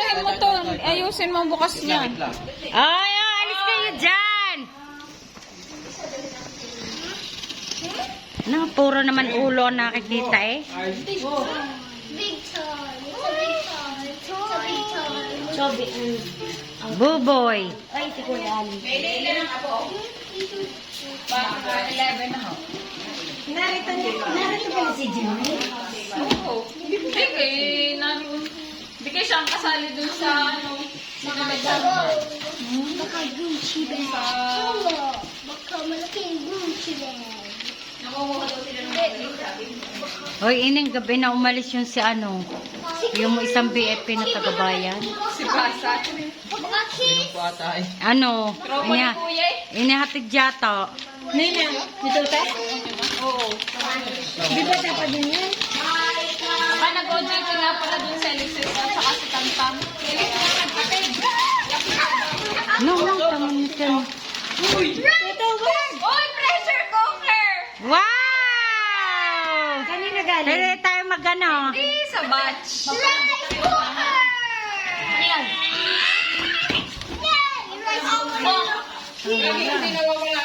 Ayusin mo to. Ayusin mo bukas niya. Ay, alis kayo dyan! No, puro naman ulo nakikita eh. Big toy. It's a big toy. It's a big toy. So big. Buboy. Ay, si Kuya Ali. Narito ba si Jimmy? Oo. Hindi kayo siyang kasali dun sa ano. Baka Gucci bag. Baka malaking Gucci bag. Hoy, ining gabi na umalis yung si ano. Yung isang BFP na tagabayan. Si Basa. Baka kiss. Ano? Tropa ni Kuya eh. Inihatid yata. Nina, dito pa? Oo. Di ba dapat din yan? Baka nag-audio ko na pala dun sa Alexis at saka si Tantang. No, tama nito. Uy, pressure cooker! Wow! Kanina galing? Pwede tayo magano. Hindi, sa batch. Rice cooker! Ayan. Rice cooker! Hindi nawawala